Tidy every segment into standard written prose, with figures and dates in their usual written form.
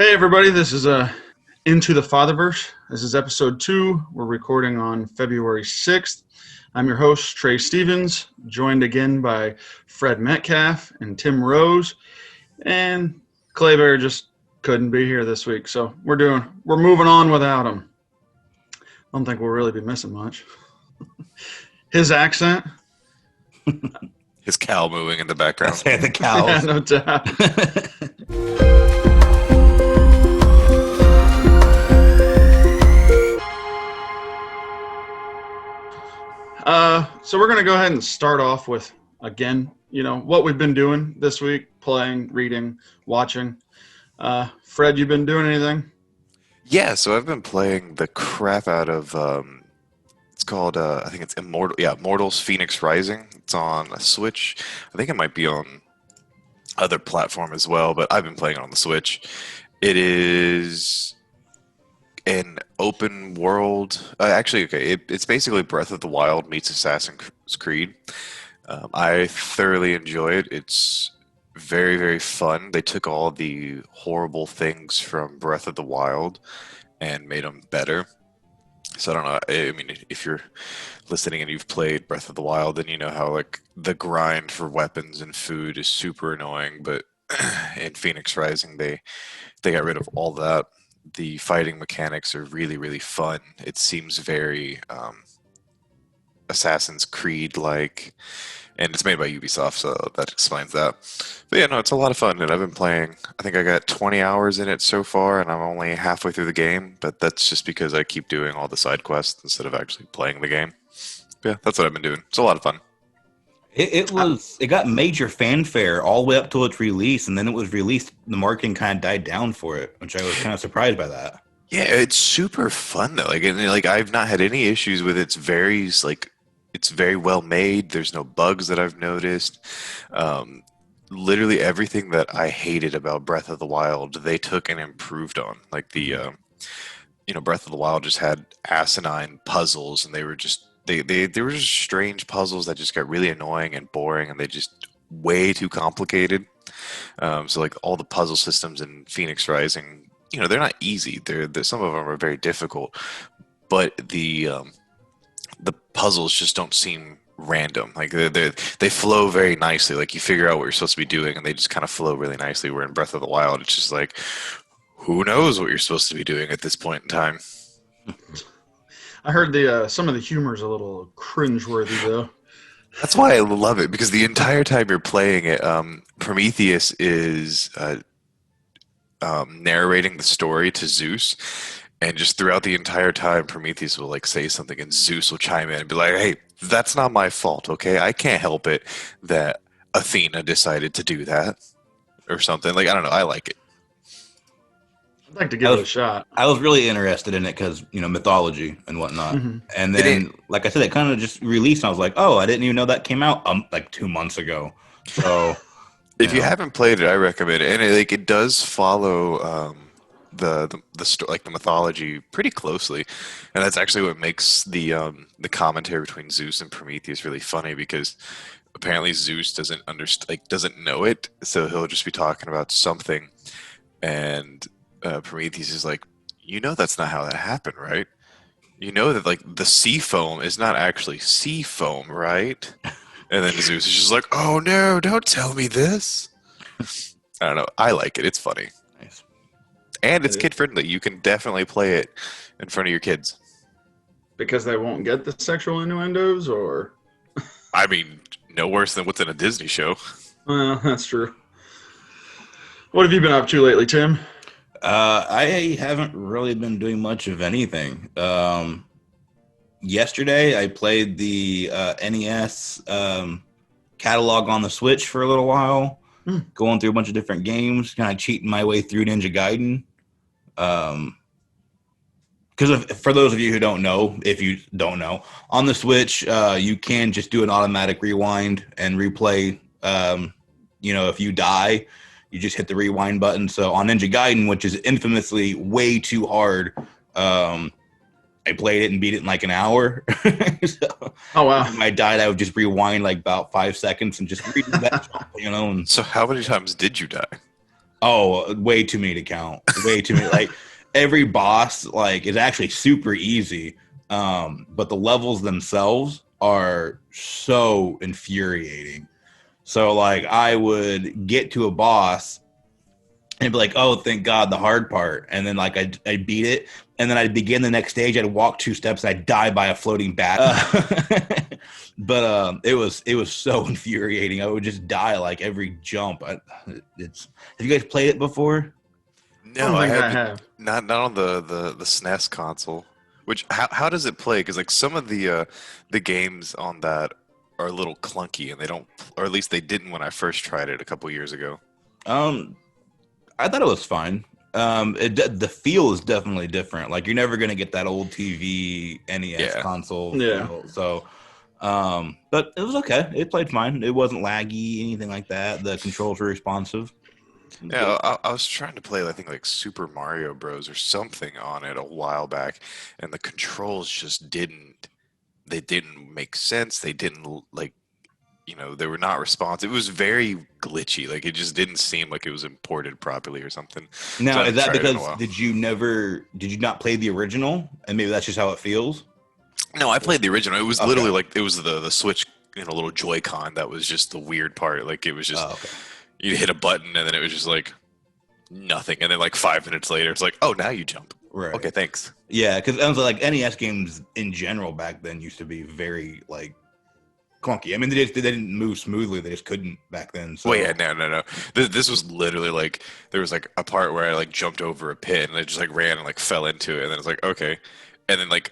Hey everybody, this is Into the Fatherverse. This is episode 2. We're recording on February 6th. I'm your host, Trey Stevens, joined again by Fred Metcalf and Tim Rose. And Clay Bear just couldn't be here this week, so we're moving on without him. I don't think we'll really be missing much. His accent. His cow mooing in the background. Yeah, the cows. Yeah, no doubt. So we're going to go ahead and start off with, again, what we've been doing this week, playing, reading, watching. Fred, you been doing anything? Yeah, so I've been playing the crap out of, it's called, I think it's Immortals Phoenix Rising. It's on a Switch. I think it might be on other platform as well, but I've been playing it on the Switch. It is an open world. It's basically Breath of the Wild meets Assassin's Creed. I thoroughly enjoy it. It's very, very fun. They took all the horrible things from Breath of the Wild and made them better. So I don't know. I mean, if you're listening and you've played Breath of the Wild, then you know how like the grind for weapons and food is super annoying. But in Phoenix Rising, they got rid of all that. The fighting mechanics are really, really fun. It seems very Assassin's Creed-like, and it's made by Ubisoft, so that explains that. But yeah, no, it's a lot of fun, and I've been playing. I think I got 20 hours in it so far, and I'm only halfway through the game, but that's just because I keep doing all the side quests instead of actually playing the game. Yeah, that's what I've been doing. It's a lot of fun. It got major fanfare all the way up till its release, and then it was released. The marketing kind of died down for it, which I was kind of surprised by that. Yeah, it's super fun though. Like I've not had any issues with it. It's very well made. There's no bugs that I've noticed. Literally everything that I hated about Breath of the Wild, they took and improved on. Like Breath of the Wild just had asinine puzzles, and they were just strange puzzles that just got really annoying and boring, and they just way too complicated. So like all the puzzle systems in Phoenix Rising, they're not easy. They're some of them are very difficult, but the puzzles just don't seem random. Like they flow very nicely. Like you figure out what you're supposed to be doing, and they just kind of flow really nicely. Where in Breath of the Wild, it's just like, who knows what you're supposed to be doing at this point in time. I heard some of the humor is a little cringeworthy, though. That's why I love it, because the entire time you're playing it, Prometheus is narrating the story to Zeus, and just throughout the entire time, Prometheus will like say something, and Zeus will chime in and be like, "Hey, that's not my fault, okay? I can't help it that Athena decided to do that," or something. Like I don't know, I like it. I'd like to give it a shot. I was really interested in it because, mythology and whatnot. Mm-hmm. And then, like I said, it kind of just released, and I was like, oh, I didn't even know that came out like 2 months ago. So, if you haven't played it, I recommend it. And it does follow the mythology pretty closely, and that's actually what makes the commentary between Zeus and Prometheus really funny, because apparently Zeus doesn't know it, so he'll just be talking about something, and Prometheus is like, that's not how that happened, right? That like the sea foam is not actually sea foam, right? And then Zeus is just like, oh no, don't tell me this. I don't know. I like it. It's funny. Nice. And it's kid friendly. You can definitely play it in front of your kids. Because they won't get the sexual innuendos, or? I mean, no worse than what's in a Disney show. Well, that's true. What have you been up to lately, Tim? I haven't really been doing much of anything. Yesterday, I played the NES catalog on the Switch for a little while, going through a bunch of different games, kind of cheating my way through Ninja Gaiden. Because for those of you who don't know, if you don't know, on the Switch, you can just do an automatic rewind and replay. If you die, you just hit the rewind button. So on Ninja Gaiden, which is infamously way too hard, I played it and beat it in like an hour. So, oh, wow. When I died, I would just rewind like about 5 seconds and just redo that jump, And So how many times did you die? Oh, way too many to count. Way too many. Like every boss, like is actually super easy, but the levels themselves are so infuriating. So like I would get to a boss and be like, "Oh, thank God, the hard part," and then like I beat it, and then I'd begin the next stage. I'd walk 2 steps, and I'd die by a floating bat. But it was so infuriating. I would just die like every jump. It's have you guys played it before? I No, don't I think I haven't. have. Not on the SNES console. Which how does it play? Because like some of the games on that are a little clunky, and they don't, or at least they didn't when I first tried it a couple years ago. Um, I thought it was fine. The feel is definitely different. Like you're never gonna get that old TV NES Yeah. console Yeah. feel. So, but it was okay. It played fine. It wasn't laggy, anything like that. The controls were responsive. Yeah, I was trying to play, I think, like Super Mario Bros. Or something on it a while back, and the controls just they didn't make sense. They didn't like, they were not responsive. It was very glitchy. Like it just didn't seem like it was imported properly or something. So Now, I is haven't that tried it in a because while. did you not play the original, and maybe that's just how it feels? No, I played the original. It was Okay. literally like it was the Switch, little Joy-Con that was just the weird part. Like it was just Oh, okay. you hit a button and then it was just like nothing, and then like 5 minutes later, it's like, oh, now you jump. Okay, Right. thanks. Yeah, because I was like NES games in general back then used to be very like clunky. I mean, they didn't move smoothly. They just couldn't back then. Well, So yeah, no. This was literally like there was like a part where I like jumped over a pit and I just like ran and like fell into it, and then it's like okay, and then like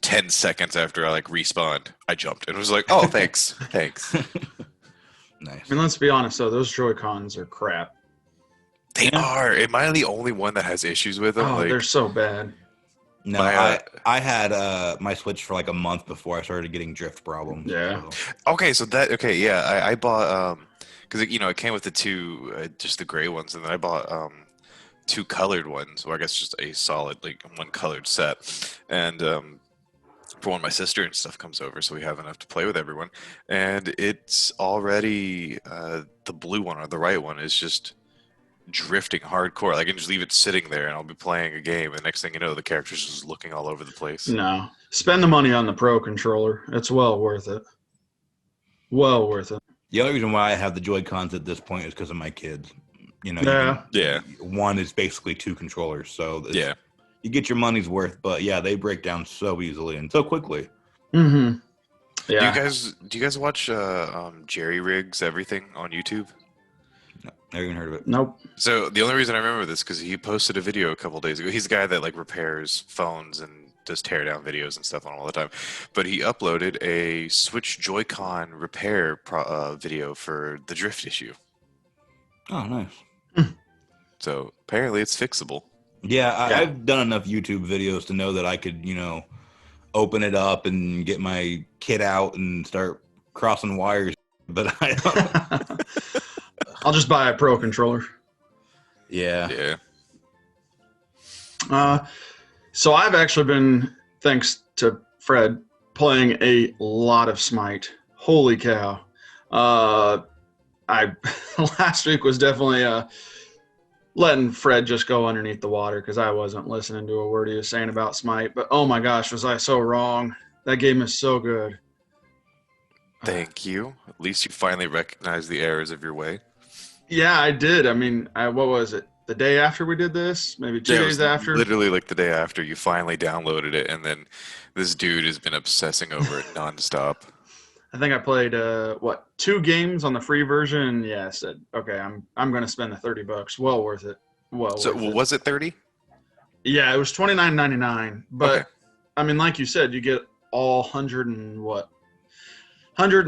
10 seconds after I like respawned, I jumped and it was like, oh, thanks. nice. I mean, let's be honest though, those Joy Cons are crap. They Yeah. are. Am I the only one that has issues with them? Oh, they're Like so bad. No, my I had my Switch for like a month before I started getting drift problems. Yeah. So. okay, so that okay, yeah, I bought because it came with the two just the gray ones, and then I bought two colored ones, or I guess just a solid like one colored set, and for when my sister and stuff comes over, so we have enough to play with everyone, and it's already the blue one or the right one is just drifting hardcore. I can just leave it sitting there, and I'll be playing a game, and next thing you know, the character's just looking all over the place. No. Spend the money on the Pro controller. It's well worth it. Well worth it. The only reason why I have the Joy Cons at this point is because of my kids. You know, Yeah. Yeah, one is basically two controllers, so yeah. you get your money's worth. But yeah, they break down so easily and so quickly. Mm-hmm. Do you Yeah. guys watch Jerry Rigs Everything on YouTube? No, never even heard of it. Nope. So the only reason I remember this because he posted a video a couple days ago. He's the guy that like repairs phones and does tear down videos and stuff on all the time. But he uploaded a Switch Joy-Con repair video for the drift issue. Oh, nice. So apparently it's fixable. Yeah, Yeah. I've done enough YouTube videos to know that I could, open it up and get my kit out and start crossing wires. But I don't. I'll just buy a Pro controller. Yeah. Yeah. So I've actually been, thanks to Fred, playing a lot of Smite. Holy cow. I last week was definitely letting Fred just go underneath the water because I wasn't listening to a word he was saying about Smite. But oh my gosh, was I so wrong. That game is so good. Thank you. At least you finally recognize the errors of your way. Yeah, I did. I mean, what was it? The day after we did this? Maybe 2 Yeah, it days was after? literally like the day after you finally downloaded it, and then this dude has been obsessing over it nonstop. I think I played 2 games on the free version, and yeah, I said, okay, I'm going to spend the $30. Well worth it. Well So worth it. was it 30? Yeah, it was $29.99. But Okay. I mean, like you said, you get all 100 and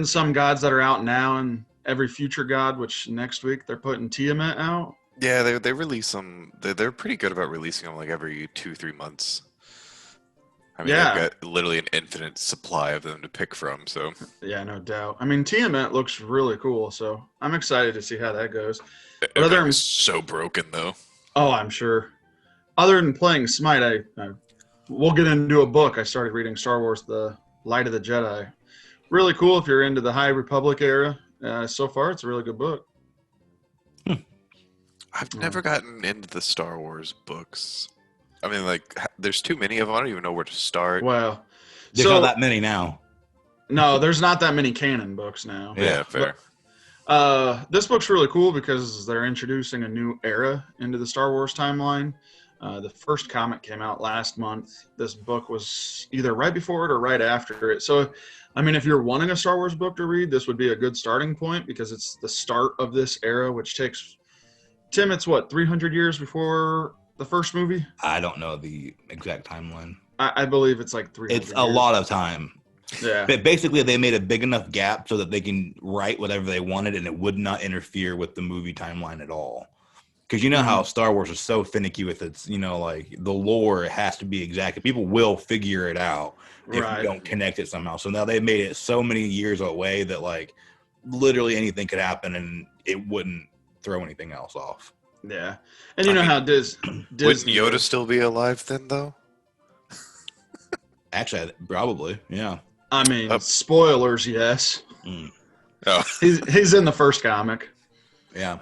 some gods that are out now, and every future god. Which next week they're putting Tiamat out. Yeah, they release them. They're pretty good about releasing them like every 2-3 months. I mean, Yeah. they've got literally an infinite supply of them to pick from. So Yeah, no doubt. I mean, Tiamat looks really cool, so I'm excited to see how that goes. it But other was so broken though. Oh, I'm sure. Other than playing Smite, we'll get into a book. I started reading Star Wars: The Light of the Jedi. Really cool if you're into the High Republic era. So far, it's a really good book. I've never gotten into the Star Wars books. I mean, like, there's too many of them. I don't even know where to start. Well, There's not that many now. No, there's not that many canon books now. Yeah, fair. This book's really cool because they're introducing a new era into the Star Wars timeline. The first comic came out last month. This book was either right before it or right after it. So, I mean, if you're wanting a Star Wars book to read, this would be a good starting point because it's the start of this era, which takes, Tim, it's what, 300 years before the first movie? I don't know the exact timeline. I believe it's like 300 It's a lot of time. Yeah. But basically, they made a big enough gap so that they can write whatever they wanted and it would not interfere with the movie timeline at all. Because you know how Star Wars is so finicky with its, like the lore has to be exact. People will figure it out if you don't connect it somehow. So now they've made it so many years away that like literally anything could happen and it wouldn't throw anything else off. Yeah. And you know how Disney... Wouldn't Yoda still be alive then, though? Actually, probably, yeah. I mean, spoilers, yes. Oh. He's in the first comic. Yeah.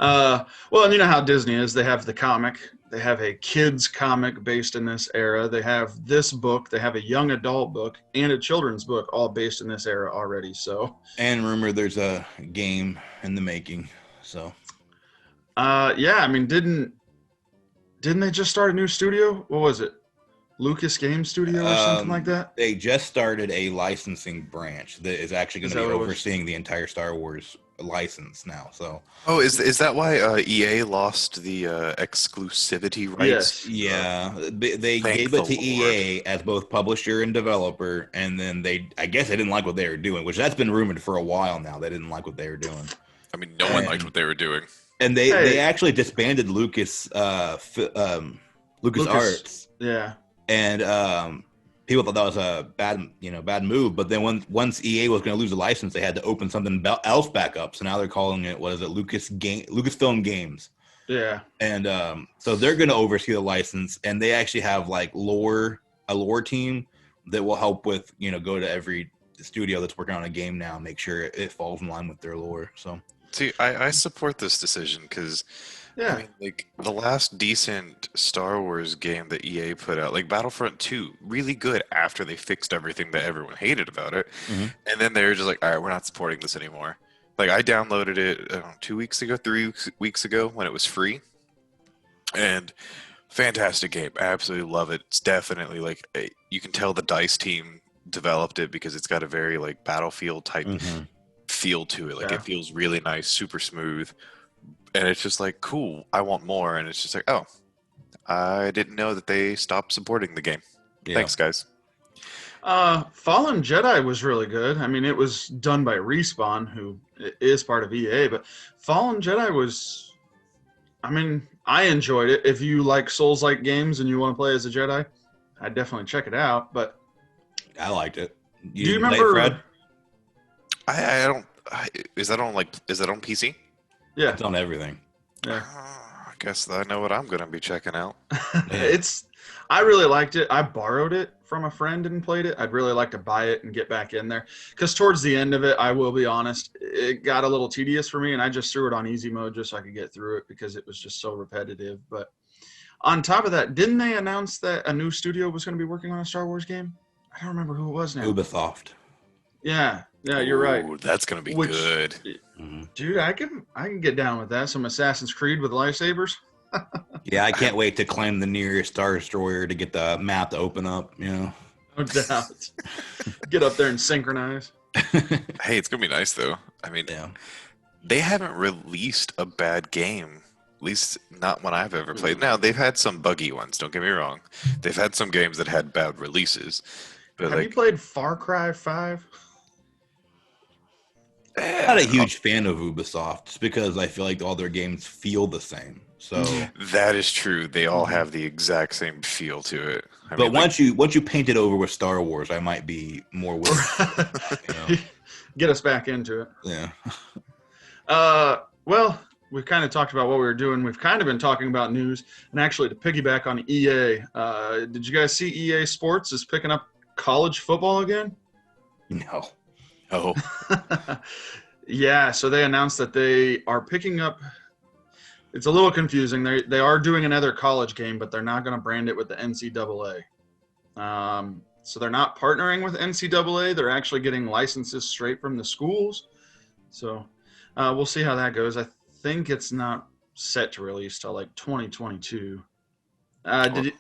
Well, and you know how Disney is. They have the comic. They have a kids comic based in this era. They have this book. They have a young adult book and a children's book, all based in this era already. So. And remember, there's a game in the making. So. Yeah. I mean, didn't they just start a new studio? What was it? Lucas Game Studio or something like that? They just started a licensing branch that is actually going to be overseeing the entire Star Wars license now. So, is that why EA lost the exclusivity rights? Yes. Yeah, they gave it to EA as both publisher and developer, and then I guess they didn't like what they were doing, which that's been rumored for a while now. They didn't like what they were doing. I mean, no one liked what they were doing. And they actually disbanded Lucas Arts. Yeah. And people thought that was a bad move. But then once EA was going to lose the license, they had to open something else back up. So now they're calling it, Lucasfilm Games. Yeah. And so they're going to oversee the license, and they actually have like a lore team that will help with go to every studio that's working on a game now and make sure it falls in line with their lore. So see, I support this decision because. Yeah. I mean, like, the last decent Star Wars game that EA put out, like Battlefront 2, really good after they fixed everything that everyone hated about it. Mm-hmm. And then they were just like, all right, we're not supporting this anymore. Like, I downloaded it 2 weeks ago, 3 weeks ago when it was free. And fantastic game. I absolutely love it. It's definitely, like, you can tell the DICE team developed it because it's got a very, like, Battlefield type feel to it. Like, it feels really nice, super smooth. And it's just like, cool, I want more. And it's just like, oh, I didn't know that they stopped supporting the game. Yeah. Thanks, guys. Fallen Jedi was really good. I mean, it was done by Respawn, who is part of EA. But Fallen Jedi was, I mean, I enjoyed it. If you like Souls-like games and you want to play as a Jedi, I'd definitely check it out. But I liked it. Do you remember? Fred? I don't. Is that on PC? Yeah, it's on everything. Yeah, I guess I know what I'm gonna be checking out. I really liked it. I borrowed it from a friend and played it. I'd really like to buy it and get back in there because towards the end of it, I will be honest, it got a little tedious for me, and I just threw it on easy mode just so I could get through it because it was just so repetitive. But on top of that, didn't they announce that a new studio was going to be working on a Star Wars game? I don't remember who it was now. Ubisoft. Yeah, you're right. That's gonna be good. Dude, I can get down with that. Some Assassin's Creed with lightsabers. Yeah, I can't wait to climb the nearest Star Destroyer to get the map to open up. No doubt. Get up there and synchronize. Hey, it's gonna be nice though. I mean, they haven't released a bad game. At least not one I've ever played. Now they've had some buggy ones. Don't get me wrong. They've had some games that had bad releases. But have you played Far Cry 5? I'm not a huge fan of Ubisoft just because I feel like all their games feel the same. So that is true. They all have the exact same feel to it. But once you paint it over with Star Wars, I might be more willing. Get us back into it. Yeah. Well, we've kind of talked about what we were doing. We've kind of been talking about news, and actually to piggyback on EA, did you guys see EA Sports is picking up college football again? No. Oh. Yeah, so they announced that they are picking up it's a little confusing. They are doing another college game, but they're not going to brand it with the NCAA. So they're not partnering with NCAA. They're actually getting licenses straight from the schools. So we'll see how that goes. I think it's not set to release till like 2022. Did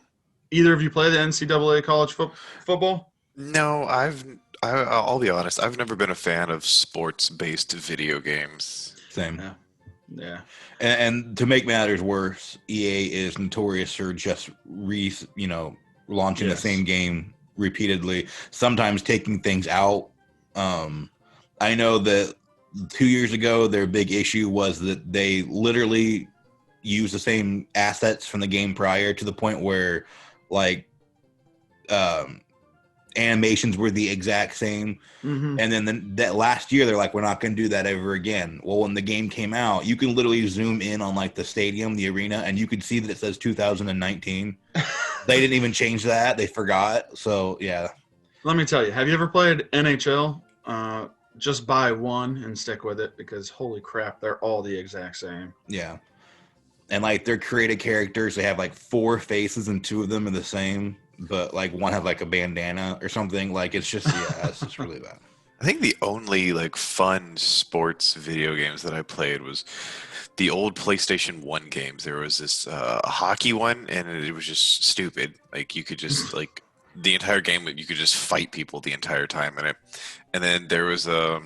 either of you play the NCAA college football? No, I'll be honest. I've never been a fan of sports-based video games. Same. Yeah. Yeah. And to make matters worse, EA is notorious for just launching the same game repeatedly, sometimes taking things out. I know that 2 years ago, their big issue was that they literally used the same assets from the game prior, to the point where like animations were the exact same. Mm-hmm. And then that last year, they're like, we're not going to do that ever again. Well, when the game came out, you can literally zoom in on like the stadium, the arena, and you could see that it says 2019. They didn't even change that. They forgot. So, yeah. Let me tell you, have you ever played NHL? Just buy one and stick with it, because holy crap, they're all the exact same. Yeah. And like their created characters, they have like 4 faces and 2 of them are the same, but like one have like a bandana or something. Like it's just, it's just really bad. I think the only like fun sports video games that I played was the old PlayStation 1 games. There was this hockey one, and it was just stupid. Like you could just like the entire game, you could just fight people the entire time in it. And then there was a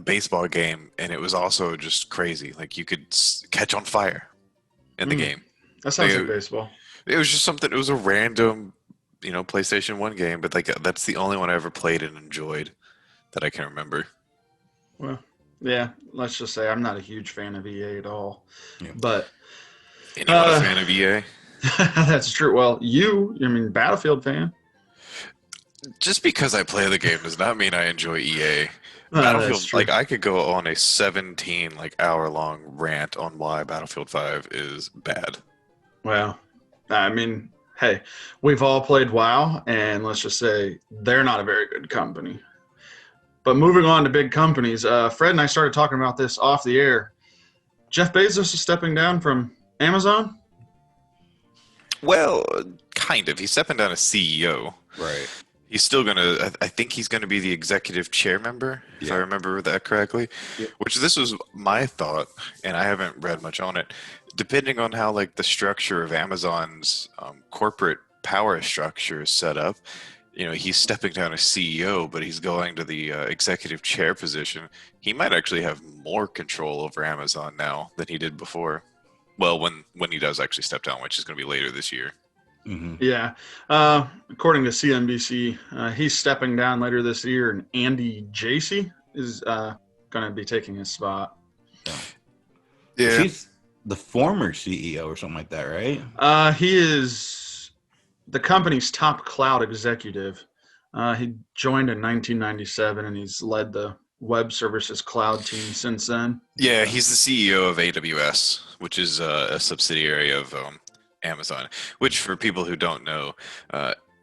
baseball game, and it was also just crazy. Like you could catch on fire in the game. That sounds like baseball. It was just something. It was a random, PlayStation 1 game, but like that's the only one I ever played and enjoyed that I can remember. Well, yeah. Let's just say I'm not a huge fan of EA at all. Yeah. But anyone a fan of EA? That's true. Well, Battlefield fan. Just because I play the game does not mean I enjoy EA. Battlefield, like I could go on a 17 hour-long rant on why Battlefield 5 is bad. Well, hey, we've all played WoW, and let's just say they're not a very good company. But moving on to big companies, Fred and I started talking about this off the air. Jeff Bezos is stepping down from Amazon? Well, kind of. He's stepping down as CEO. Right. He's still going to, I think he's going to be the executive chair member, if I remember that correctly. Yeah. Which this was my thought, and I haven't read much on it. Depending on how the structure of Amazon's corporate power structure is set up, he's stepping down as CEO, but he's going to the executive chair position. He might actually have more control over Amazon now than he did before. Well, when he does actually step down, which is going to be later this year. Mm-hmm. Yeah. According to CNBC, he's stepping down later this year, and Andy Jassy is going to be taking his spot. Yeah. He's the former CEO or something like that, right? He is the company's top cloud executive. He joined in 1997, and he's led the web services cloud team since then. Yeah, he's the CEO of AWS, which is a subsidiary of Amazon, which for people who don't know,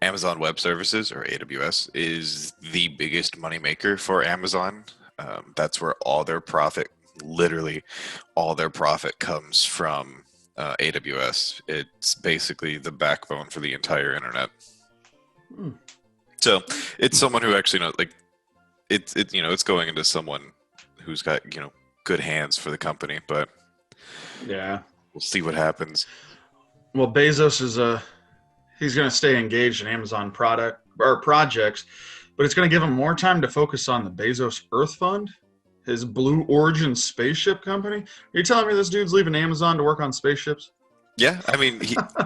Amazon Web Services, or AWS, is the biggest moneymaker for Amazon. That's where all their profit, literally all their profit, comes from AWS. It's basically the backbone for the entire internet. So it's someone who actually knows, it's going into someone who's got, good hands for the company, but yeah, we'll see what happens. Well, Bezos he's going to stay engaged in Amazon projects, but it's going to give him more time to focus on the Bezos Earth Fund, his Blue Origin spaceship company. Are you telling me this dude's leaving Amazon to work on spaceships? Yeah,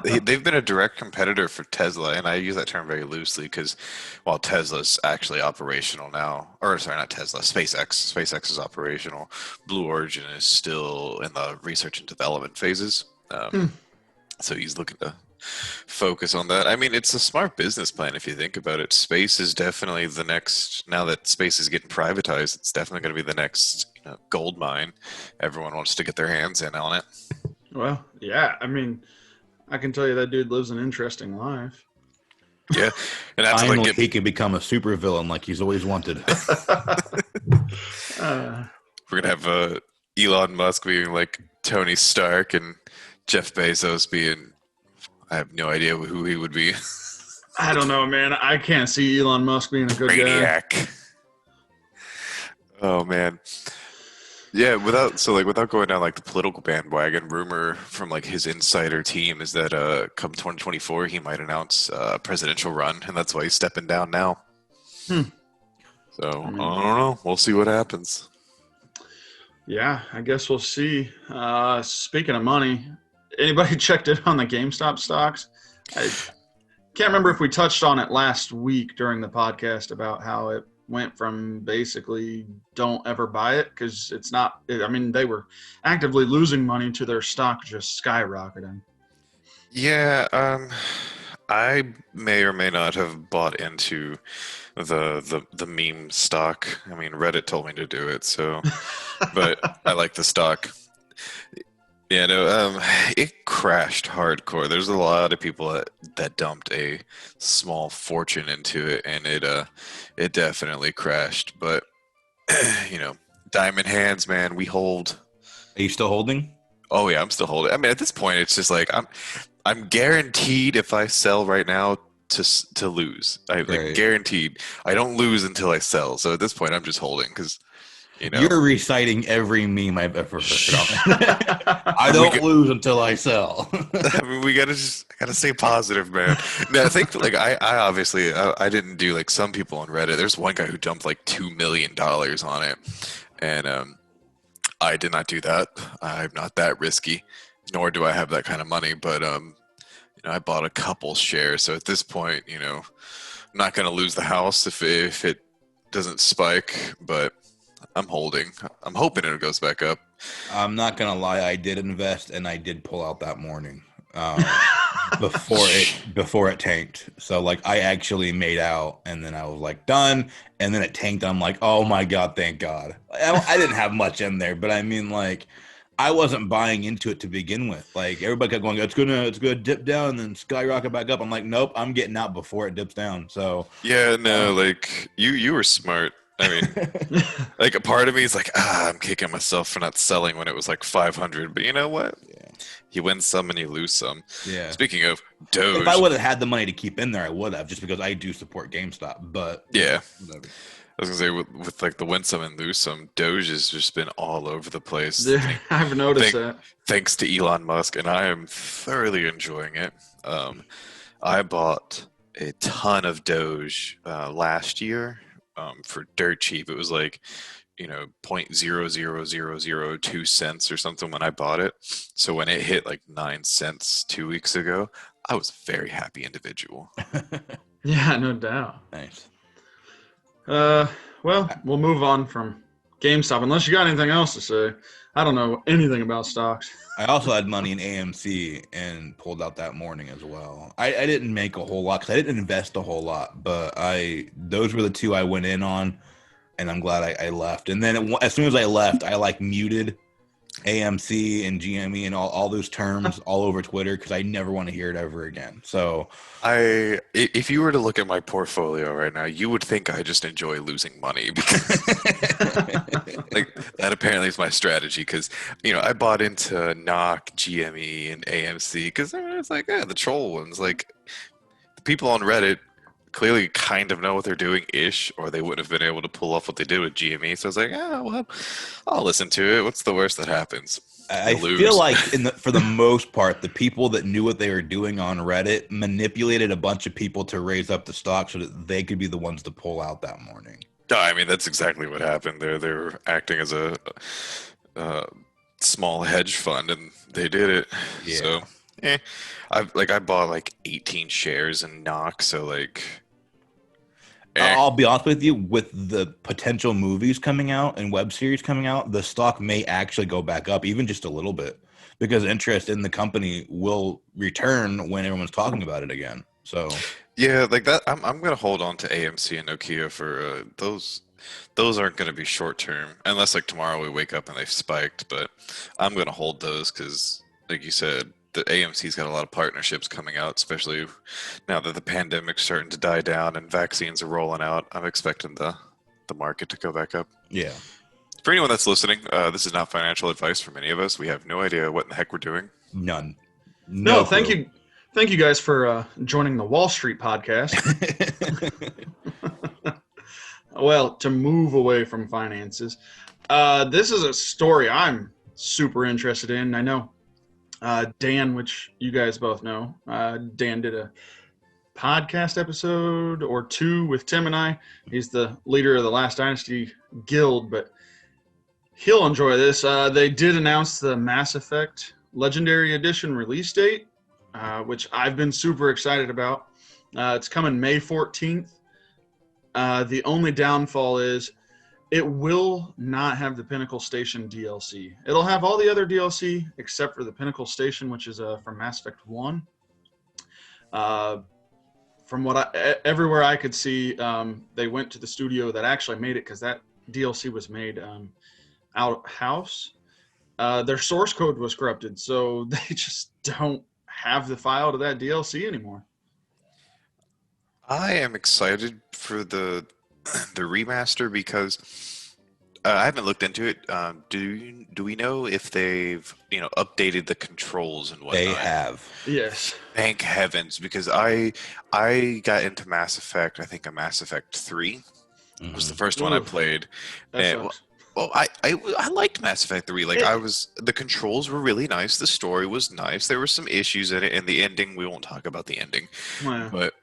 they've been a direct competitor for Tesla, and I use that term very loosely because while Tesla's actually operational now, or sorry, not Tesla, SpaceX is operational. Blue Origin is still in the research and development phases. So he's looking to focus on that. It's a smart business plan if you think about it. Space is definitely the next, now that space is getting privatized, it's definitely going to be the next gold mine. Everyone wants to get their hands in on it. Well, yeah. I can tell you that dude lives an interesting life. Yeah. And that's finally, he can become a supervillain like he's always wanted. We're going to have Elon Musk being like, Tony Stark and Jeff Bezos being, I have no idea who he would be. I don't know, man. I can't see Elon Musk being a good guy. Maniac. Oh man. Yeah, without going down like the political bandwagon, rumor from like his insider team is that come 2024 he might announce a presidential run, and that's why he's stepping down now. Hmm. So I don't know. We'll see what happens. Yeah, I guess we'll see. Speaking of money, anybody checked in on the GameStop stocks? I can't remember if we touched on it last week during the podcast about how it went from basically don't ever buy it because it's not. I mean, they were actively losing money to their stock just skyrocketing. Yeah, I may or may not have bought into the meme stock. I mean, Reddit told me to do it, so but I like the stock. Yeah, no, it crashed hardcore. There's a lot of people that dumped a small fortune into it, and it definitely crashed. But diamond hands, man, we hold. Are you still holding? Oh yeah, I'm still holding. I mean, at this point, it's just like I'm guaranteed if I sell right now to lose. Like guaranteed. I don't lose until I sell. So at this point, I'm just holding because. You're reciting every meme I've ever heard. I don't lose until I sell. I mean, I gotta stay positive, man. No, I think like I obviously I didn't do like some people on Reddit. There's one guy who dumped like $2 million on it, and I did not do that. I'm not that risky, nor do I have that kind of money. But I bought a couple shares, so at this point, I'm not gonna lose the house if it doesn't spike, but. I'm holding. I'm hoping it goes back up. I'm not gonna lie. I did invest, and I did pull out that morning before it tanked. So like, I actually made out, and then I was like done, and then it tanked. I'm like, oh my god, thank God. I didn't have much in there, but I mean, like, I wasn't buying into it to begin with. Like everybody kept going, it's gonna dip down and then skyrocket back up. I'm like, nope, I'm getting out before it dips down. So yeah, no, like you were smart. I mean, like a part of me is like, I'm kicking myself for not selling when it was like 500. But you know what? Yeah. You win some and you lose some. Yeah. Speaking of Doge, if I would have had the money to keep in there, I would have, just because I do support GameStop. But yeah, whatever. I was gonna say with like the win some and lose some, Doge has just been all over the place. Yeah, I've noticed that. Thanks to Elon Musk, and I am thoroughly enjoying it. I bought a ton of Doge last year. For dirt cheap. It was like, 0.00002 cents or something when I bought it. So when it hit like 9 cents 2 weeks ago, I was a very happy individual. Yeah, no doubt. Nice. Well, we'll move on from GameStop unless you got anything else to say. I don't know anything about stocks. I also had money in AMC and pulled out that morning as well. I didn't make a whole lot because I didn't invest a whole lot, but those were the two I went in on, and I'm glad I left. And then as soon as I left, I like muted AMC and GME and all those terms all over Twitter because I never want to hear it ever again. So if you were to look at my portfolio right now, you would think I just enjoy losing money because like that apparently is my strategy because I bought into NOC, GME, and AMC because it's like the troll ones. Like the people on Reddit clearly kind of know what they're doing ish, or they wouldn't have been able to pull off what they did with GME. So I was like, well, I'll listen to it. What's the worst that happens? I feel like for the most part, the people that knew what they were doing on Reddit manipulated a bunch of people to raise up the stock so that they could be the ones to pull out that morning. I mean, that's exactly what happened. They're acting as a small hedge fund, and they did it. Yeah. So, I bought like 18 shares in NOC, so like. I'll be honest with you, with the potential movies coming out and web series coming out, the stock may actually go back up even just a little bit because interest in the company will return when everyone's talking about it again. So yeah, like that. I'm gonna hold on to AMC and Nokia for those. Those aren't gonna be short term unless like tomorrow we wake up and they've spiked. But I'm gonna hold those because, like you said, the AMC's got a lot of partnerships coming out, especially now that the pandemic's starting to die down and vaccines are rolling out. I'm expecting the market to go back up. Yeah. For anyone that's listening, this is not financial advice from any of us. We have no idea what in the heck we're doing. None. No, thank clue. you. Thank you guys for joining the Wall Street podcast. Well, to move away from finances, this is a story I'm super interested in. I know Dan, which you guys both know, Dan did a podcast episode or two with Tim and I. He's the leader of the Last Dynasty Guild, but he'll enjoy this. They did announce the Mass Effect Legendary Edition release date, which I've been super excited about. It's coming May 14th. The only downfall is it will not have the Pinnacle Station DLC. It'll have all the other DLC except for the Pinnacle Station, which is from Mass Effect 1. From what everywhere I could see, they went to the studio that actually made it, because that DLC was made out-house. Their source code was corrupted, so they just don't have the file to that DLC anymore. I am excited for the remaster because I haven't looked into it. Do we know if they've updated the controls and whatnot? They have. Yes. Thank heavens, because I got into Mass Effect. I think a Mass Effect 3 was the first one I played. That sucks. Well, I liked Mass Effect 3. Like, the controls were really nice. The story was nice. There were some issues in it, and the ending, we won't talk about the ending. Wow. But,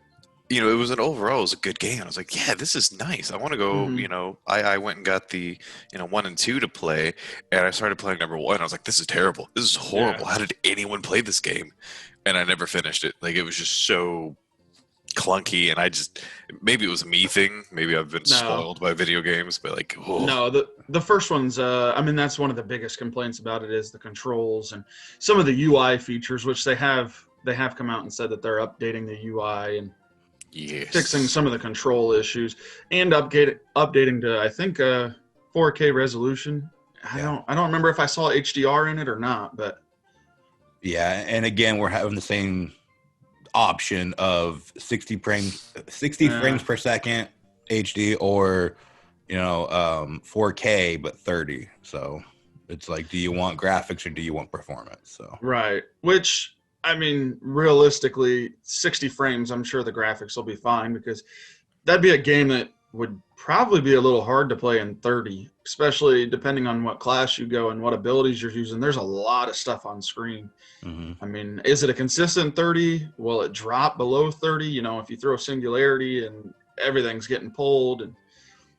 it was overall, it was a good game. I was like, yeah, this is nice. I want to go, I went and got the, 1 and 2 to play, and I started playing number 1. I was like, this is terrible. This is horrible. Yeah. How did anyone play this game? And I never finished it. Like, it was just so clunky, and maybe it was a me thing. Maybe I've been spoiled by video games, but like, oh. No, the first one's that's one of the biggest complaints about it is the controls and some of the UI features, which they have come out and said that they're updating the UI and fixing some of the control issues and updating to, I think, 4K resolution. I don't remember if I saw HDR in it or not, but yeah, and again, we're having the same option of 60 frames per second HD, or 4K but 30. So it's like, do you want graphics or do you want performance? So right, which realistically, 60 frames, I'm sure the graphics will be fine, because that'd be a game that would probably be a little hard to play in 30, especially depending on what class you go and what abilities you're using. There's a lot of stuff on screen. Is it a consistent 30? Will it drop below 30? If you throw Singularity and everything's getting pulled, and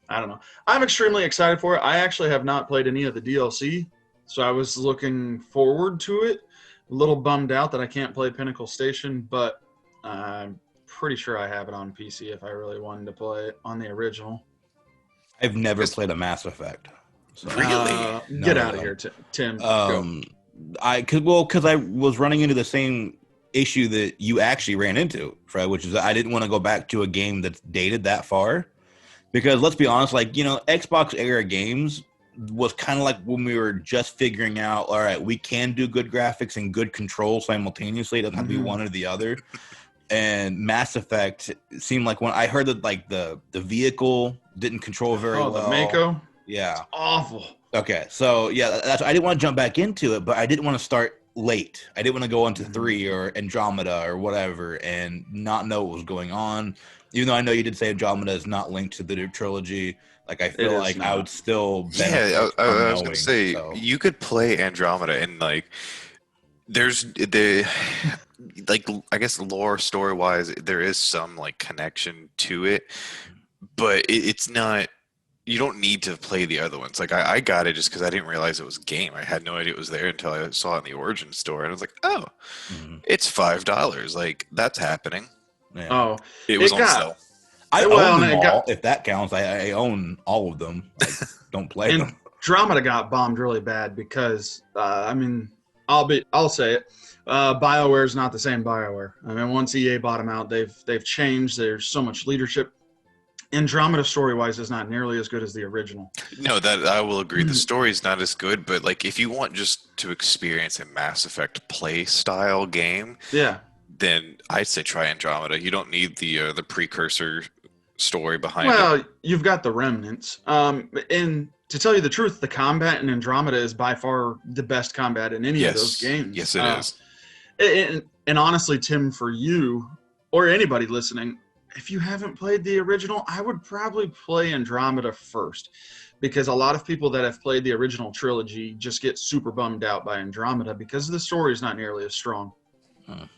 I don't know. I'm extremely excited for it. I actually have not played any of the DLC, so I was looking forward to it. A little bummed out that I can't play Pinnacle Station, but I'm pretty sure I have it on PC if I really wanted to play it on the original. I've never played a Mass Effect. So. Really? Get out of here, Tim. Because I was running into the same issue that you actually ran into, Fred, which is that I didn't want to go back to a game that's dated that far. Because let's be honest, Xbox era games was kind of like when we were just figuring out, all right, we can do good graphics and good control simultaneously. It doesn't have to be one or the other. And Mass Effect seemed like, when I heard that the vehicle didn't control very well. The Mako? Yeah. It's awful. Okay. So yeah, I didn't want to jump back into it, but I didn't want to start late. I didn't want to go into 3 or Andromeda or whatever and not know what was going on. Even though I know you did say Andromeda is not linked to the trilogy, like I feel like I would still benefit. Yeah, I was knowing, gonna say you could play Andromeda, and there's I guess lore story wise there is some connection to it, but it's not. You don't need to play the other ones. I got it just because I didn't realize it was a game. I had no idea it was there until I saw it in the Origin store, and I was like, oh, it's $5. That's happening. Yeah. Oh, it was on sale. I own them all, if that counts. I own all of them. Don't play them. Andromeda got bombed really bad because, I'll say it. BioWare is not the same BioWare. Once EA bought them out, they've changed. There's so much leadership. Andromeda story-wise is not nearly as good as the original. No, that I will agree. The story is not as good, but if you want just to experience a Mass Effect play style game, then I'd say try Andromeda. You don't need the precursor story behind it. Well, you've got the remnants. And to tell you the truth, the combat in Andromeda is by far the best combat in any of those Yes. games. Yes, it is. And honestly, Tim, for you or anybody listening, if you haven't played the original, I would probably play Andromeda first, because a lot of people that have played the original trilogy just get super bummed out by Andromeda because the story is not nearly as strong.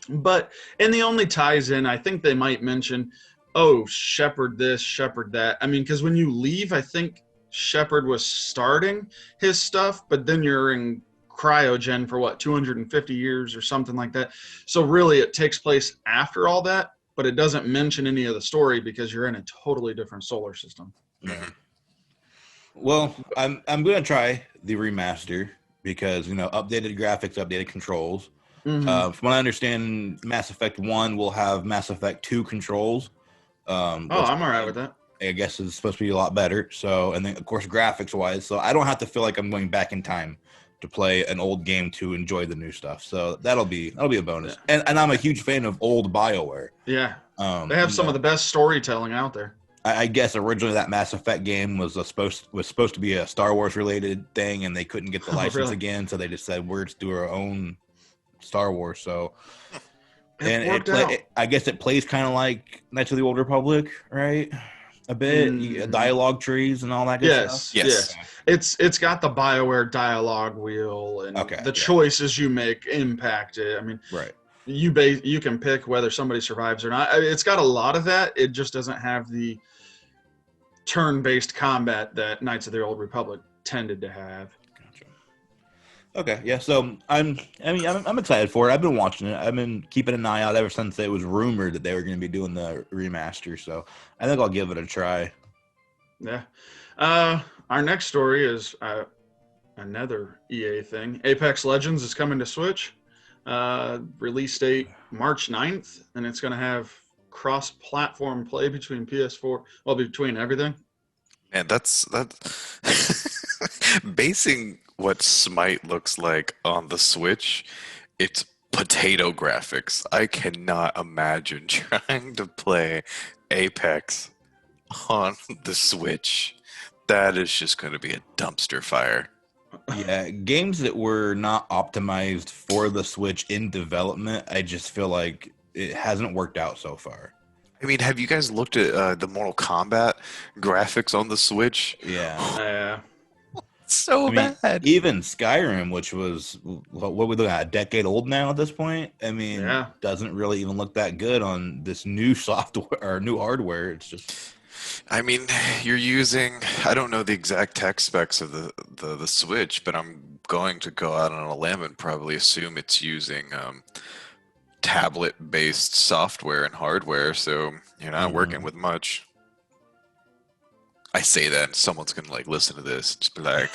But, and the only ties in, I think they might mention, oh, Shepard this, Shepard that. I mean, because when you leave, I think Shepard was starting his stuff, but then you're in cryogen for what, 250 years or something like that. So really it takes place after all that, but it doesn't mention any of the story because you're in a totally different solar system. Yeah. Well, I'm gonna try the remaster because updated graphics, updated controls. From what I understand, Mass Effect 1 will have Mass Effect 2 controls. I'm all right with that. I guess it's supposed to be a lot better. So, and then of course graphics wise, so I don't have to feel like I'm going back in time to play an old game to enjoy the new stuff. So that'll be a bonus. Yeah. And I'm a huge fan of old BioWare. Yeah. They have some of the best storytelling out there. I guess originally that Mass Effect game was supposed to be a Star Wars related thing, and they couldn't get the license really? again, so they just said we're just do our own Star Wars. So, I guess it plays kind of like Knights of the Old Republic, right? A bit dialogue trees and all that good stuff. Yes. It's got the BioWare dialogue wheel, and the choices you make impact it. I mean, right. You can pick whether somebody survives or not. It's got a lot of that. It just doesn't have the turn-based combat that Knights of the Old Republic tended to have. Gotcha. Okay, yeah. So I'm excited for it. I've been watching it. I've been keeping an eye out ever since it was rumored that they were going to be doing the remaster. So I think I'll give it a try. Yeah. Our next story is another EA thing. Apex Legends is coming to Switch. Release date March 9th, and it's going to have cross-platform play between PS4, well, between everything. And that's basing what Smite looks like on the Switch. It's potato graphics. I cannot imagine trying to play Apex on the Switch. That is just going to be a dumpster fire. Yeah, games that were not optimized for the Switch in development, I just feel like it hasn't worked out so far. I mean, have you guys looked at the Mortal Kombat graphics on the Switch? Yeah. So bad. Even Skyrim, which was, what we look at, a decade old now at this point, I mean, doesn't really even look that good on this new software or new hardware. It's just... I mean, you're using, I don't know the exact tech specs of the Switch, but I'm going to go out on a limb and probably assume it's using tablet-based software and hardware, so you're not working with much. I say that, and someone's going to listen to this and just be like,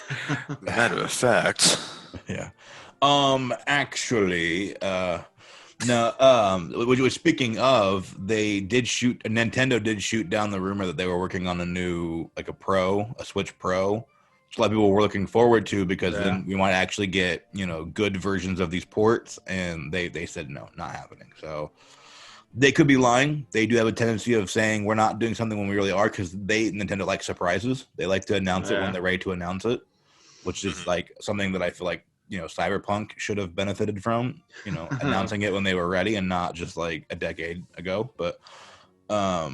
matter of fact. Yeah. Actually, no, speaking of, Nintendo did shoot down the rumor that they were working on a new, a Switch Pro, which a lot of people were looking forward to because then we might actually get, good versions of these ports, and they said no, not happening. So they could be lying. They do have a tendency of saying we're not doing something when we really are, because Nintendo likes surprises. They like to announce it when they're ready to announce it, which is something that I feel like Cyberpunk should have benefited from, announcing it when they were ready and not just a decade ago. But I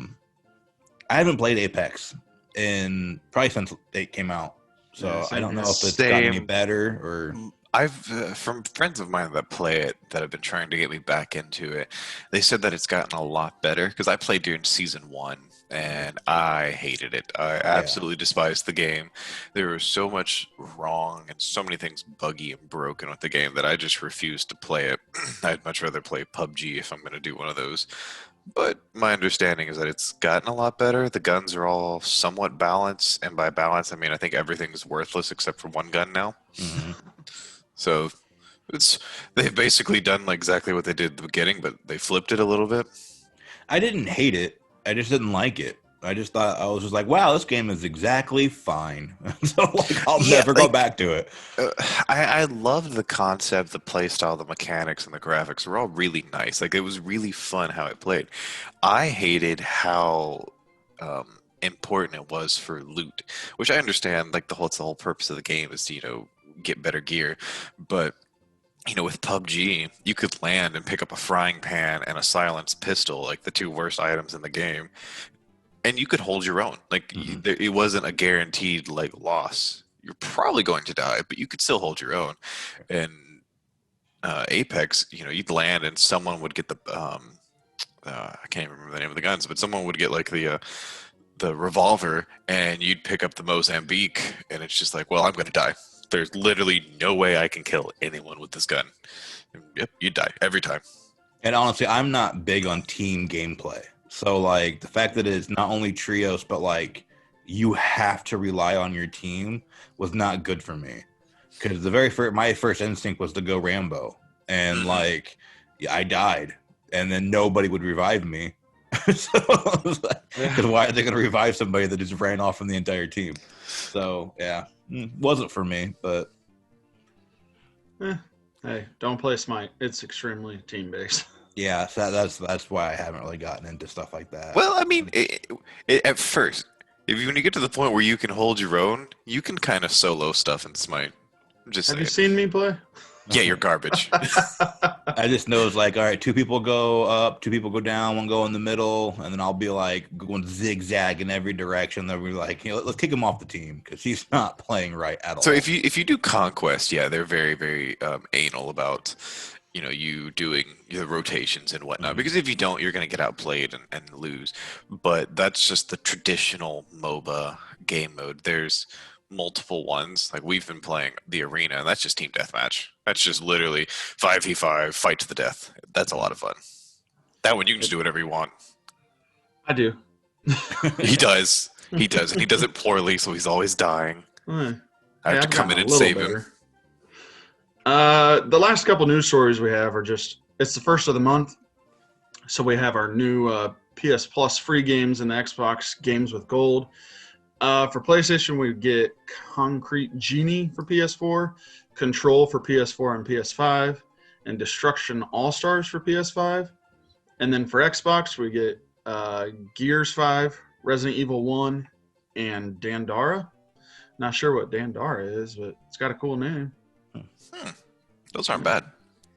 haven't played Apex probably since it came out, so I don't know if it's gotten any better or. I've from friends of mine that play it that have been trying to get me back into it. They said that it's gotten a lot better because I played during season 1 and I hated it. I absolutely despised the game. There was so much wrong and so many things buggy and broken with the game that I just refused to play it. I'd much rather play PUBG if I'm going to do one of those. But my understanding is that it's gotten a lot better. The guns are all somewhat balanced, and by balance I mean I think everything's worthless except for one gun now. Mm-hmm. So they've basically done exactly what they did at the beginning, but they flipped it a little bit. I didn't hate it. I just didn't like it. I just thought, I was just like, wow, this game is exactly fine. So I'll never go back to it. I loved the concept, the play style, the mechanics, and the graphics were all really nice. It was really fun how it played. I hated how important it was for loot, which I understand. Like it's the whole purpose of the game is to get better gear, but with PUBG, you could land and pick up a frying pan and a silenced pistol, like the two worst items in the game, and you could hold your own. Like it wasn't a guaranteed like loss. You're probably going to die, but you could still hold your own. And Apex, you'd land and someone would get the I can't even remember the name of the guns, but someone would get like the revolver, and you'd pick up the Mozambique, and it's just like, well, I'm gonna die. There's literally no way I can kill anyone with this gun. And, yep, you die every time. And honestly, I'm not big on team gameplay. So like the fact that it's not only trios, but like you have to rely on your team was not good for me. Because my first instinct was to go Rambo, and like I died, and then nobody would revive me. So I was like, because why are they going to revive somebody that just ran off from the entire team? So yeah, wasn't for me. But hey, don't play Smite. It's extremely team based. Yeah, so that's why I haven't really gotten into stuff like that. Well, I mean, at first, when you get to the point where you can hold your own, you can kind of solo stuff in Smite. I'm just Have saying. you seen me play? Yeah, you're garbage. I just know it's like, all right, 2 people go up, 2 people go down, 1 go in the middle, and then I'll be like going zigzag in every direction. They'll be like, let's kick him off the team because he's not playing right at all. So if you do Conquest, yeah, they're very, very anal about you doing the rotations and whatnot. Because if you don't, you're going to get outplayed and lose. But that's just the traditional MOBA game mode. There's multiple ones. Like we've been playing the arena, and that's just team deathmatch. That's just literally 5v5, fight to the death. That's a lot of fun. That one you can just do whatever you want. I do. He does, and he does it poorly, so he's always dying. I have to come in and save him. The last couple news stories we have are it's the first of the month, so we have our new PS Plus free games and the Xbox games with gold. For PlayStation, we get Concrete Genie for PS4, Control for PS4 and PS5, and Destruction All-Stars for PS5. And then for Xbox, we get Gears 5, Resident Evil 1, and Dandara. Not sure what Dandara is, but it's got a cool name. Those aren't bad.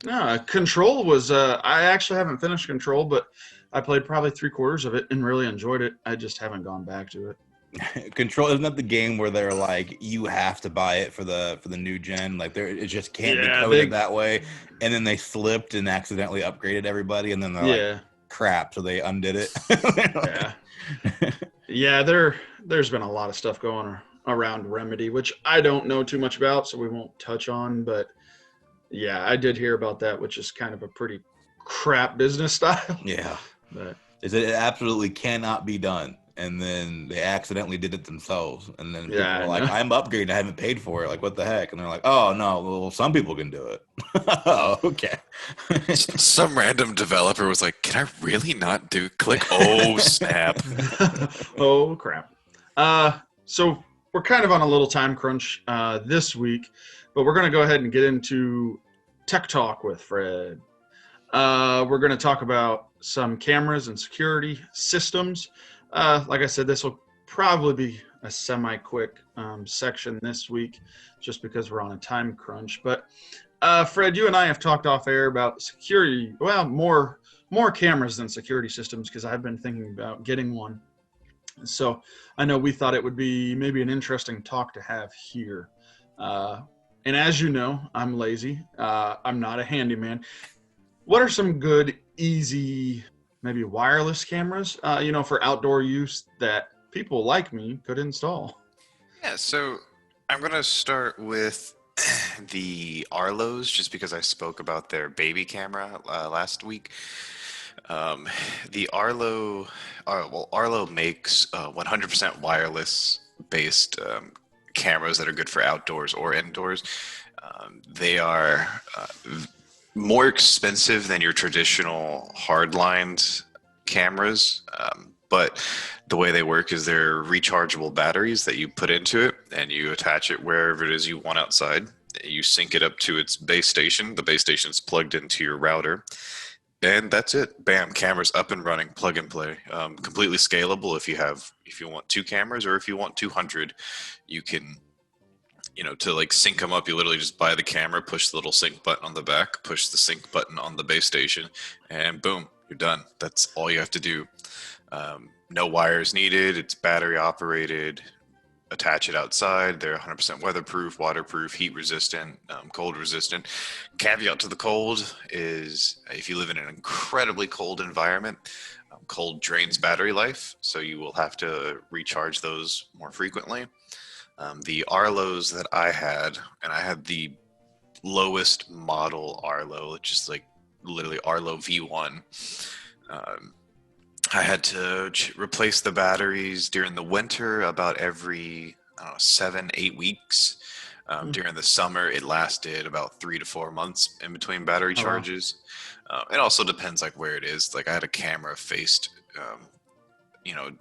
No, Control was, I actually haven't finished Control, but I played probably 3/4 of it and really enjoyed it. I just haven't gone back to it. Control, isn't that the game where they're like you have to buy it for the new gen? Like it just can't be coded that way. And then they slipped and accidentally upgraded everybody, and then they're like, crap, so they undid it. Yeah, there's been a lot of stuff going around Remedy, which I don't know too much about, so we won't touch on. But yeah, I did hear about that, which is kind of a pretty crap business style. Yeah, but it absolutely cannot be done. And then they accidentally did it themselves. And then people were like, I'm upgrading. I haven't paid for it. Like, what the heck? And they're like, oh, no, well, some people can do it. Oh, okay. Some random developer was like, can I really not click? Oh, snap. Oh, crap. So we're kind of on a little time crunch this week, but we're going to go ahead and get into Tech Talk with Fred. We're going to talk about some cameras and security systems. Like I said, this will probably be a semi-quick section this week just because we're on a time crunch. But Fred, you and I have talked off air about security, well, more cameras than security systems because I've been thinking about getting one. So I know we thought it would be maybe an interesting talk to have here. And as you know, I'm lazy. I'm not a handyman. What are some good, easy, maybe wireless cameras, for outdoor use that people like me could install? Yeah, so I'm going to start with the Arlos, just because I spoke about their baby camera last week. The Arlo, Arlo makes 100% wireless-based cameras that are good for outdoors or indoors. They are more expensive than your traditional hard-lined cameras, but the way they work is they're rechargeable batteries that you put into it, and you attach it wherever it is you want outside. You sync it up to its base station. The base station is plugged into your router, And that's it. Bam, camera's up and running, plug and play. Completely scalable if you want 2 cameras, or if you want 200, you can, to like sync them up, you literally just buy the camera, push the little sync button on the back, push the sync button on the base station, and boom, you're done. That's all you have to do. No wires needed. It's battery operated. Attach it outside. They're 100% weatherproof, waterproof, heat resistant, cold resistant. Caveat to the cold is if you live in an incredibly cold environment, cold drains battery life, so you will have to recharge those more frequently. The Arlos that I had, and I had the lowest model Arlo, which is like literally Arlo V1. Um, I had to replace the batteries during the winter about every, I don't know, 7, 8 weeks. During the summer, it lasted about 3 to 4 months in between battery Oh, wow. charges. It also depends like where it is. Like I had a camera faced,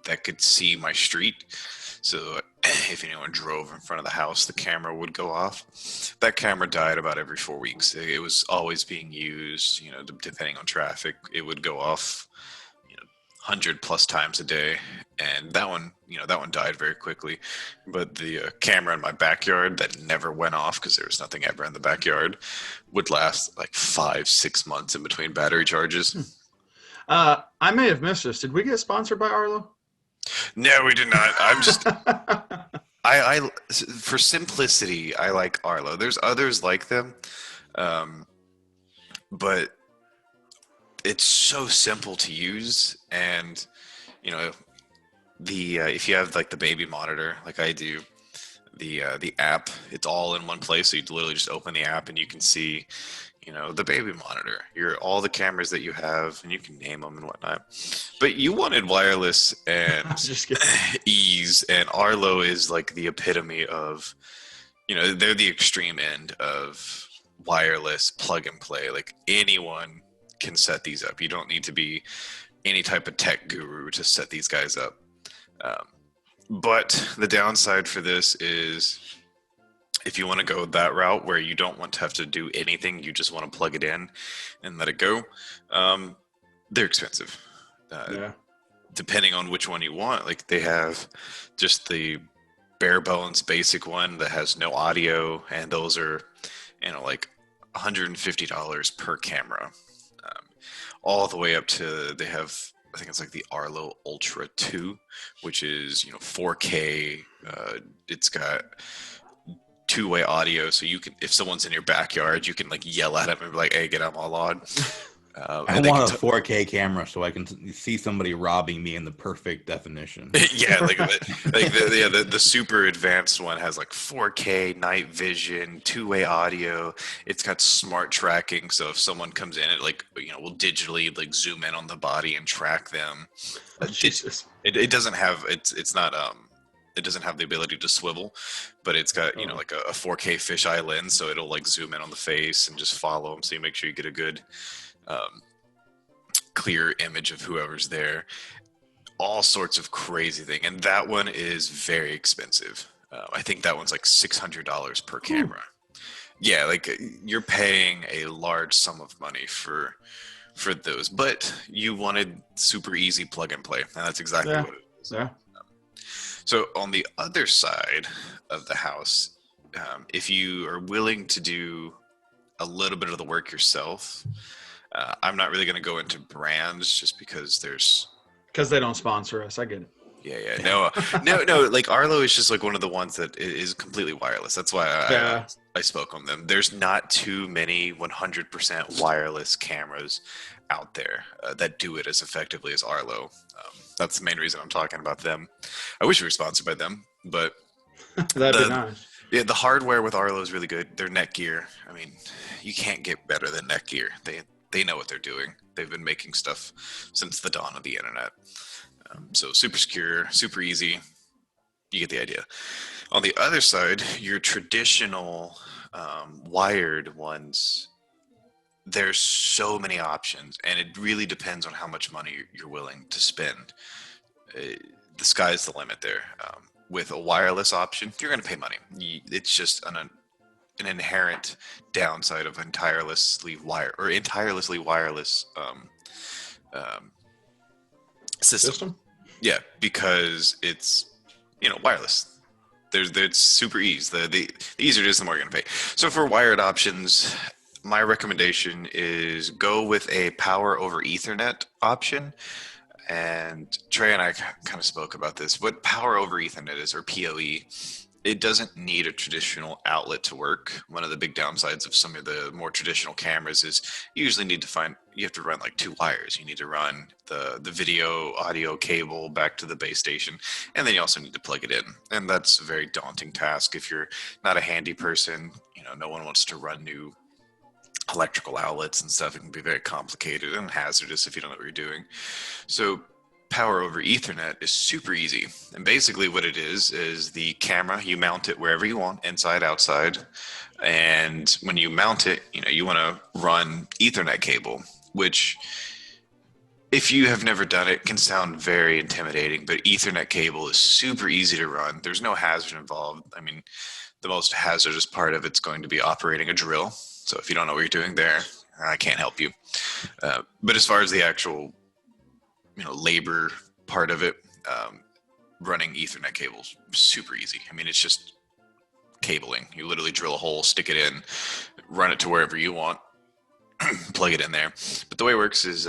that could see my street. So if anyone drove in front of the house, the camera would go off. That camera died about every 4 weeks. It was always being used, depending on traffic. It would go off 100 plus times a day, and that one died very quickly. But the camera in my backyard that never went off because there was nothing ever in the backyard would last like 5, 6 months in between battery charges. I may have missed this. Did we get sponsored by Arlo? No, we did not. I'm just I for simplicity, I like Arlo. There's others like them, but it's so simple to use. And the if you have like the baby monitor like I do, the app, it's all in one place, so you literally just open the app and you can see the baby monitor, all the cameras that you have, and you can name them and whatnot. But you wanted wireless and Just kidding. ease, and Arlo is like the epitome of, they're the extreme end of wireless plug and play. Like anyone can set these up. You don't need to be any type of tech guru to set these guys up. But the downside for this is if you want to go that route where you don't want to have to do anything, you just want to plug it in and let it go, they're expensive. Yeah. Depending on which one you want, like they have just the bare bones basic one that has no audio, and those are, like $150 per camera. All the way up to, they have, I think it's like the Arlo Ultra 2, which is 4K. It's got two-way audio, so you can, if someone's in your backyard, you can like yell at them and be like, "Hey, get out my lawn." I want a 4K camera so I can see somebody robbing me in the perfect definition. Yeah, the super advanced one has like 4K night vision, two-way audio. It's got smart tracking, so if someone comes in, it like will digitally like zoom in on the body and track them. Jesus. It doesn't have it's not it doesn't have the ability to swivel, but it's got like a 4K fisheye lens, so it'll like zoom in on the face and just follow them, so you make sure you get a good clear image of whoever's there. All sorts of crazy thing, and that one is very expensive. I think that one's like $600 per camera. Ooh. Yeah, like you're paying a large sum of money for those, but you wanted super easy plug and play, and that's exactly what it is. Yeah. So on the other side of the house, if you are willing to do a little bit of the work yourself, I'm not really going to go into brands just because they don't sponsor us. I get it. Yeah. No. Like Arlo is just like one of the ones that is completely wireless. That's why I spoke on them. There's not too many 100% wireless cameras out there that do it as effectively as Arlo. That's the main reason I'm talking about them. I wish we were sponsored by them, but that'd be nice. Yeah, the hardware with Arlo is really good. Their Netgear, I mean, you can't get better than Netgear. They know what they're doing. They've been making stuff since the dawn of the internet. So super secure, super easy. You get the idea. On the other side, your traditional wired ones, there's so many options, and it really depends on how much money you're willing to spend. The sky's the limit there. With a wireless option, you're going to pay money. It's just an an inherent downside of entirely wireless um, system. Yeah, because it's wireless. It's super easy. The easier it is, the more you're gonna pay. So for wired options, my recommendation is go with a power over Ethernet option. And Trey and I kind of spoke about this. What power over Ethernet is, or PoE, it doesn't need a traditional outlet to work. One of the big downsides of some of the more traditional cameras is you usually you have to run like 2 wires. You need to run the video audio cable back to the base station, and then you also need to plug it in. And that's a very daunting task if you're not a handy person. No one wants to run new electrical outlets and stuff. It can be very complicated and hazardous if you don't know what you're doing. So power over Ethernet is super easy. And basically what it is the camera, you mount it wherever you want, inside, outside. And when you mount it, you want to run Ethernet cable, which if you have never done it, can sound very intimidating, but Ethernet cable is super easy to run. There's no hazard involved. I mean, the most hazardous part of it's going to be operating a drill. So if you don't know what you're doing there, I can't help you. But as far as the actual, labor part of it, running Ethernet cables, super easy. I mean, it's just cabling. You literally drill a hole, stick it in, run it to wherever you want, plug it in there. But the way it works is,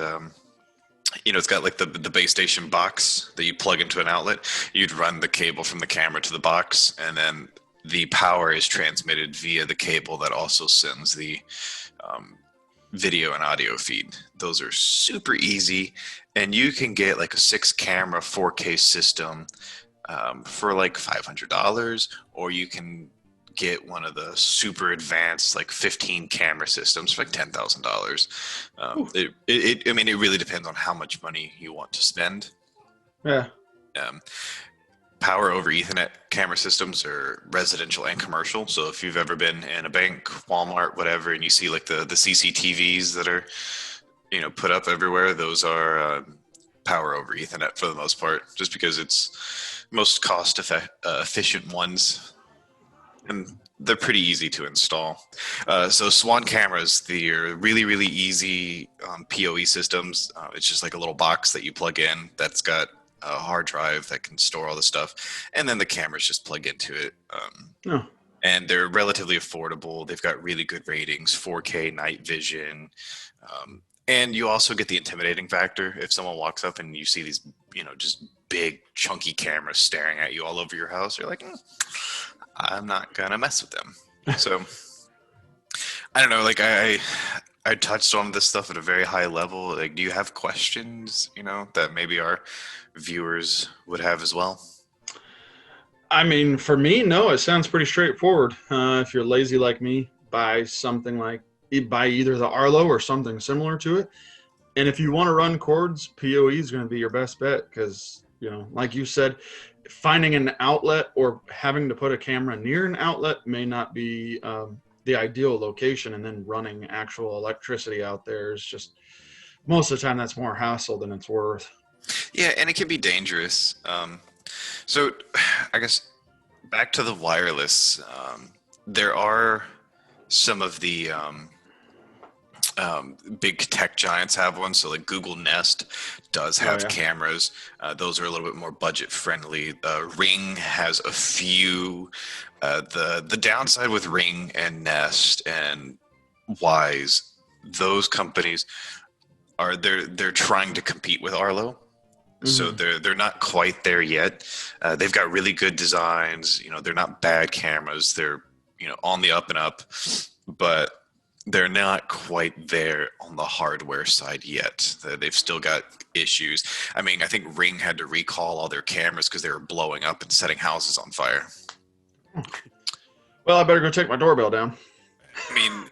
it's got like the base station box that you plug into an outlet. You'd run the cable from the camera to the box, and then the power is transmitted via the cable that also sends the video and audio feed. Those are super easy, and you can get like a 6-camera 4K system for like $500, or you can get one of the super advanced like 15-camera systems for like $10,000. I mean, it really depends on how much money you want to spend. Yeah. Power over Ethernet camera systems are residential and commercial. So if you've ever been in a bank, Walmart, whatever, and you see like the CCTVs that are, put up everywhere, those are power over Ethernet for the most part, just because it's most cost efficient ones, and they're pretty easy to install. So Swan cameras, they're really, really easy PoE systems. It's just like a little box that you plug in that's got a hard drive that can store all the stuff, and then the cameras just plug into it. And they're relatively affordable. They've got really good ratings, 4K night vision, and you also get the intimidating factor. If someone walks up and you see these, just big chunky cameras staring at you all over your house, you're like, I'm not gonna mess with them. So I don't know, like I touched on this stuff at a very high level. Like, do you have questions, that maybe our viewers would have as well? I mean, for me, no, it sounds pretty straightforward. If you're lazy like me, buy either the Arlo or something similar to it. And if you want to run cords, PoE is going to be your best bet because, like you said, finding an outlet or having to put a camera near an outlet may not be the ideal location, and then running actual electricity out there is just, most of the time, that's more hassle than it's worth. Yeah, and it can be dangerous. So I guess back to the wireless, there are some of the big tech giants have one. So like Google Nest does have cameras. Those are a little bit more budget friendly. Ring has a few. The downside with Ring and Nest and Wise, those companies they're trying to compete with Arlo. So they're not quite there yet. They've got really good designs. They're not bad cameras. They're on the up and up, but they're not quite there on the hardware side yet. They've still got issues. I mean, I think Ring had to recall all their cameras because they were blowing up and setting houses on fire. Well, I better go take my doorbell down. I mean,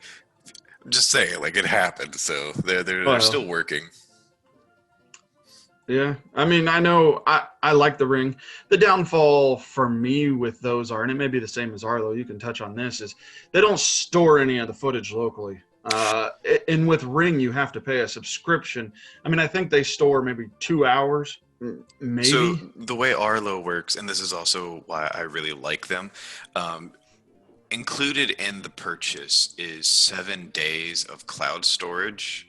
just saying, like, it happened. So they're still working. Yeah, I mean, I know I like the Ring. The downfall for me with those are, and it may be the same as Arlo, you can touch on this, is they don't store any of the footage locally. And with Ring, you have to pay a subscription. I mean, I think they store maybe 2 hours, maybe. So the way Arlo works, and this is also why I really like them, included in the purchase is 7 days of cloud storage.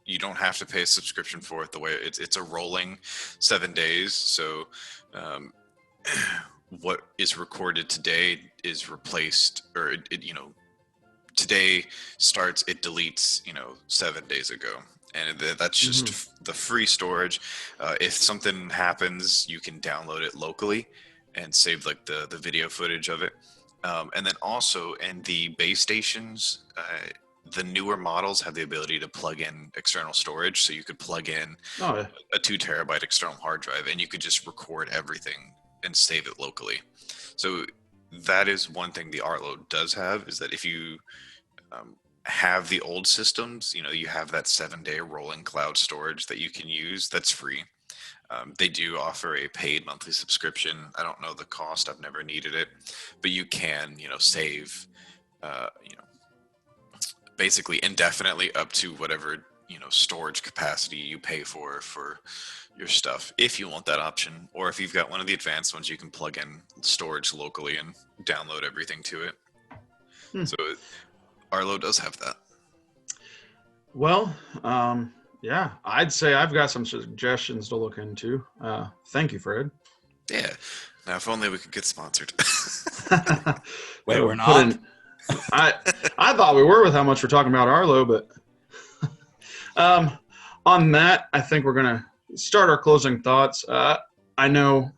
You don't have to pay a subscription for it. The way it's a rolling 7 days. So um, what is recorded today is replaced, or today starts, it deletes 7 days ago, and that's just the free storage. If something happens, you can download it locally and save like the video footage of it. And then also in the base stations, the newer models have the ability to plug in external storage. So you could plug in a 2 terabyte external hard drive, and you could just record everything and save it locally. So that is one thing the Arlo does have, is that if you have the old systems, you have that 7-day rolling cloud storage that you can use. That's free. They do offer a paid monthly subscription. I don't know the cost. I've never needed it, but you can, save, basically indefinitely up to whatever, storage capacity you pay for your stuff, if you want that option. Or if you've got one of the advanced ones, you can plug in storage locally and download everything to it. So Arlo does have that. Well, yeah, I'd say I've got some suggestions to look into. Thank you, Fred. Yeah. Now, if only we could get sponsored. Wait, we're not? I thought we were with how much we're talking about Arlo, but on that, I think we're going to start our closing thoughts. I know,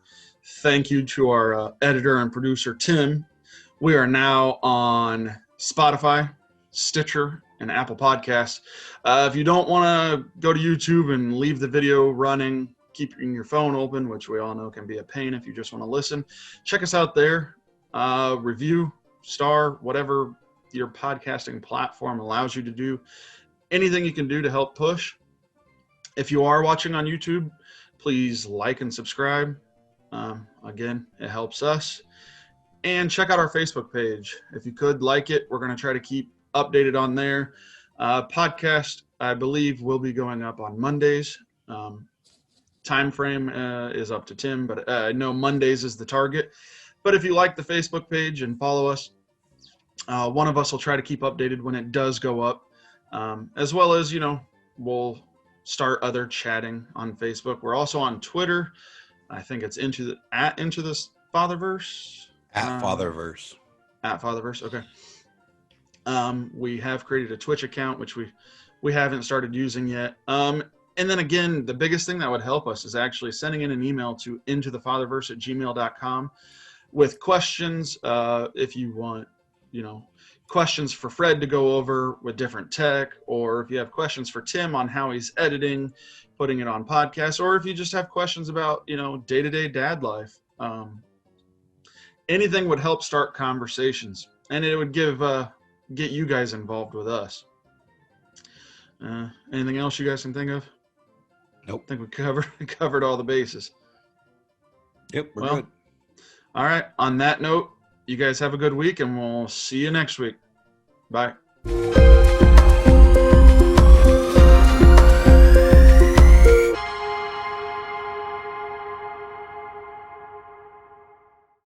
thank you to our editor and producer, Tim. We are now on Spotify, Stitcher, and Apple Podcasts. If you don't want to go to YouTube and leave the video running, keeping your phone open, which we all know can be a pain if you just want to listen, check us out there. Review, star, whatever your podcasting platform allows you to do. Anything you can do to help push. If you are watching on YouTube, please like and subscribe. Again, it helps us. And check out our Facebook page. If you could like it, we're going to try to keep updated on there. Podcast, I believe, will be going up on Mondays. Time frame is up to Tim, but I know Mondays is the target. But if you like the Facebook page and follow us, one of us will try to keep updated when it does go up, as well as, we'll start other chatting on Facebook. We're also on Twitter. I think it's into the Fatherverse. At Fatherverse. At Fatherverse, okay. We have created a Twitch account, which we haven't started using yet. And then again, the biggest thing that would help us is actually sending in an email to intothefatherverse@gmail.com with questions. If you want, questions for Fred to go over with different tech, or if you have questions for Tim on how he's editing, putting it on podcasts, or if you just have questions about, day-to-day dad life. Anything would help start conversations, and it would get you guys involved with us. Anything else you guys can think of? Nope. I think we covered all the bases. Yep, we're good. All right. On that note, you guys have a good week, and we'll see you next week. Bye.